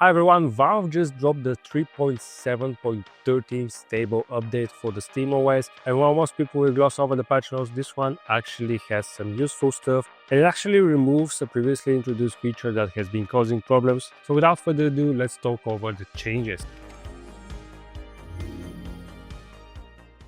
Hi everyone, Valve just dropped the 3.7.13 stable update for the SteamOS, and while most people will gloss over the patch notes, this one actually has some useful stuff, and it actually removes a previously introduced feature that has been causing problems. So without further ado, let's talk over the changes.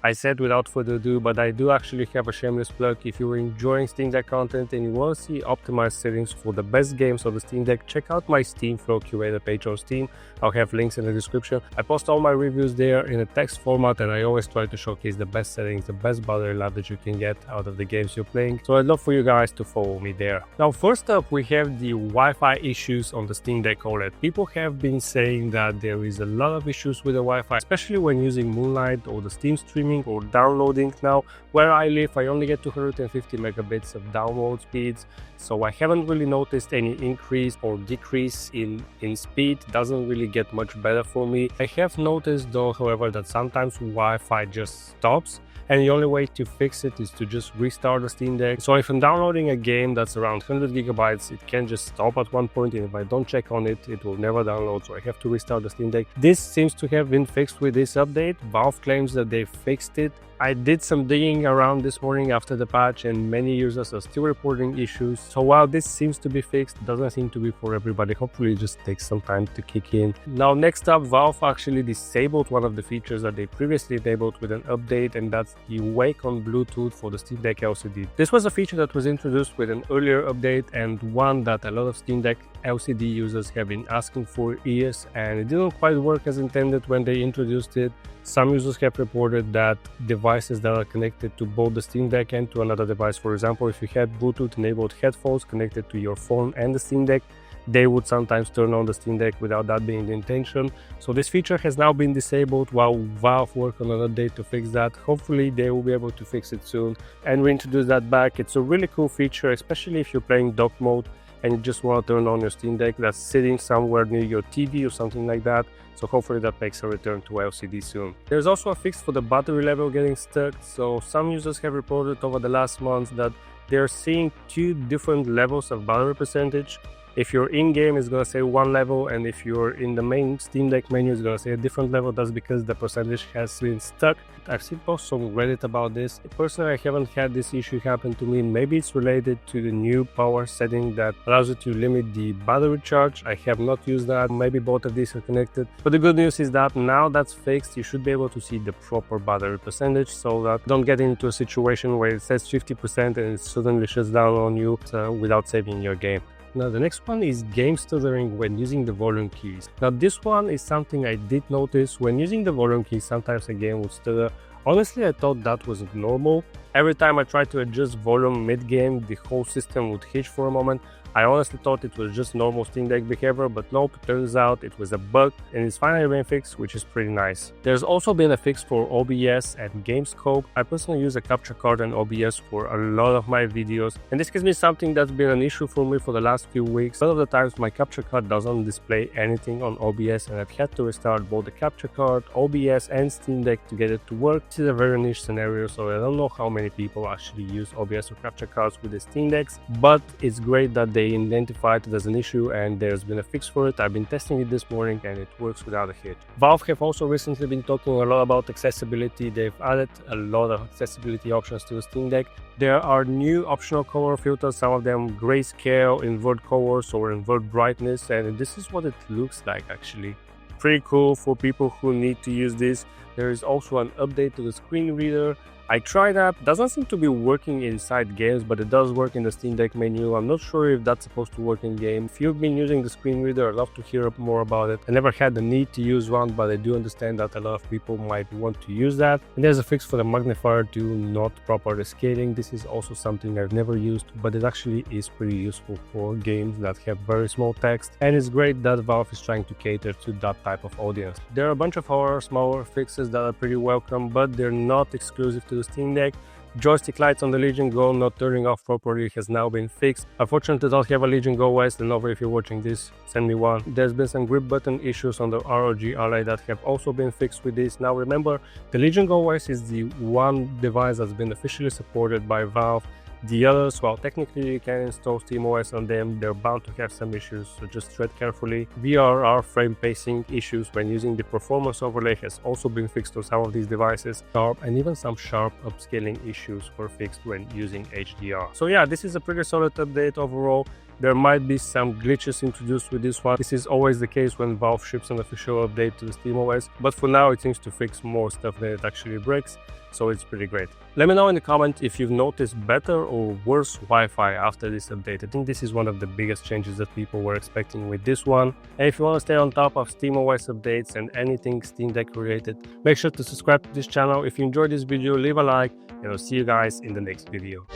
I said without further ado, but I do actually have a shameless plug. If you're enjoying Steam Deck content and you want to see optimized settings for the best games of the Steam Deck, check out my Steam Flow Curator page on Steam. I'll have links in the description. I post all my reviews there in a text format, and I always try to showcase the best settings, the best battery life that you can get out of the games you're playing. So I'd love for you guys to follow me there. Now, first up, we have the Wi-Fi issues on the Steam Deck OLED. People have been saying that there is a lot of issues with the Wi-Fi, especially when using Moonlight or the Steam streaming or downloading. Now, where I live, I only get 250 megabits of download speeds, so I haven't really noticed any increase or decrease in speed. Doesn't really get much better for me. I have noticed though, however, that sometimes Wi-Fi just stops, and the only way to fix it is to just restart the Steam Deck. So if I'm downloading a game that's around 100 gigabytes, it can just stop at one point, and if I don't check on it, it will never download, so I have to restart the Steam Deck. This seems to have been fixed with this update. Valve claims that they fixed it. I did some digging around this morning after the patch, and many users are still reporting issues. So while this seems to be fixed, it doesn't seem to be for everybody. Hopefully it just takes some time to kick in. Now, next up, Valve actually disabled one of the features that they previously enabled with an update, and that's the Wake on Bluetooth for the Steam Deck LCD. This was a feature that was introduced with an earlier update, and one that a lot of Steam Deck LCD users have been asking for years, and it didn't quite work as intended when they introduced it. Some users have reported that devices that are connected to both the Steam Deck and to another device, for example, if you had Bluetooth enabled headphones connected to your phone and the Steam Deck, they would sometimes turn on the Steam Deck without that being the intention. So this feature has now been disabled while Valve work on an update to fix that. Hopefully they will be able to fix it soon and reintroduce that back. It's a really cool feature, especially if you're playing dock mode and you just want to turn on your Steam Deck that's sitting somewhere near your TV or something like that. So hopefully that makes a return to LCD soon. There's also a fix for the battery level getting stuck. So some users have reported over the last month that they're seeing two different levels of battery percentage. If you're in-game, it's going to say one level, and if you're in the main Steam Deck menu, it's going to say a different level. That's because the percentage has been stuck. I've seen posts on Reddit about this. Personally, I haven't had this issue happen to me. Maybe it's related to the new power setting that allows you to limit the battery charge. I have not used that. Maybe both of these are connected. But the good news is that now that's fixed, you should be able to see the proper battery percentage, so that you don't get into a situation where it says 50% and it suddenly shuts down on you without saving your game. Now, the next one is game stuttering when using the volume keys. Now, this one is something I did notice. When using the volume keys, sometimes a game would stutter. Honestly, I thought that was normal. Every time I tried to adjust volume mid-game, the whole system would hitch for a moment. I honestly thought it was just normal Steam Deck behavior, but nope, turns out it was a bug, and it's finally been fixed, which is pretty nice. There's also been a fix for OBS and game scope. I personally use a capture card and OBS for a lot of my videos, and this has been something that's been an issue for me for the last few weeks. A lot of the times my capture card doesn't display anything on OBS, and I've had to restart both the capture card, OBS, and Steam Deck to get it to work. This is a very niche scenario, so I don't know how many people actually use OBS or capture cards with the Steam Decks, but it's great that they identified it as an issue and there's been a fix for it. I've been testing it this morning and it works without a hitch. Valve have also recently been talking a lot about accessibility. They've added a lot of accessibility options to the Steam Deck. There are new optional color filters, some of them grayscale, invert colors, or invert brightness, and this is what it looks like actually. Pretty cool for people who need to use this. There is also an update to the screen reader. I tried that, doesn't seem to be working inside games, but it does work in the Steam Deck menu. I'm not sure if that's supposed to work in game. If you've been using the screen reader, I'd love to hear more about it. I never had the need to use one, but I do understand that a lot of people might want to use that. And there's a fix for the magnifier to not proper scaling. This is also something I've never used, but it actually is pretty useful for games that have very small text. And it's great that Valve is trying to cater to that type of audience. There are a bunch of other smaller fixes that are pretty welcome, but they're not exclusive to the Steam Deck. Joystick lights on the Legion Go not turning off properly has now been fixed. Unfortunately, I don't have a Legion Go OS, and over if you're watching this, send me one. There's been some grip button issues on the ROG Ally that have also been fixed with this. Now remember, the Legion Go OS is the one device that's been officially supported by Valve. The others, well, technically you can install SteamOS on them, they're bound to have some issues, so just tread carefully. VRR frame pacing issues when using the performance overlay has also been fixed on some of these devices. Sharp and even some sharp upscaling issues were fixed when using HDR. So yeah, this is a pretty solid update overall. There might be some glitches introduced with this one. This is always the case when Valve ships an official update to the SteamOS, but for now it seems to fix more stuff than it actually breaks, so it's pretty great. Let me know in the comment if you've noticed better or worse Wi-Fi after this update. I think this is one of the biggest changes that people were expecting with this one. And if you want to stay on top of SteamOS updates and anything Steam Deck related, make sure to subscribe to this channel. If you enjoyed this video, leave a like, and I'll see you guys in the next video.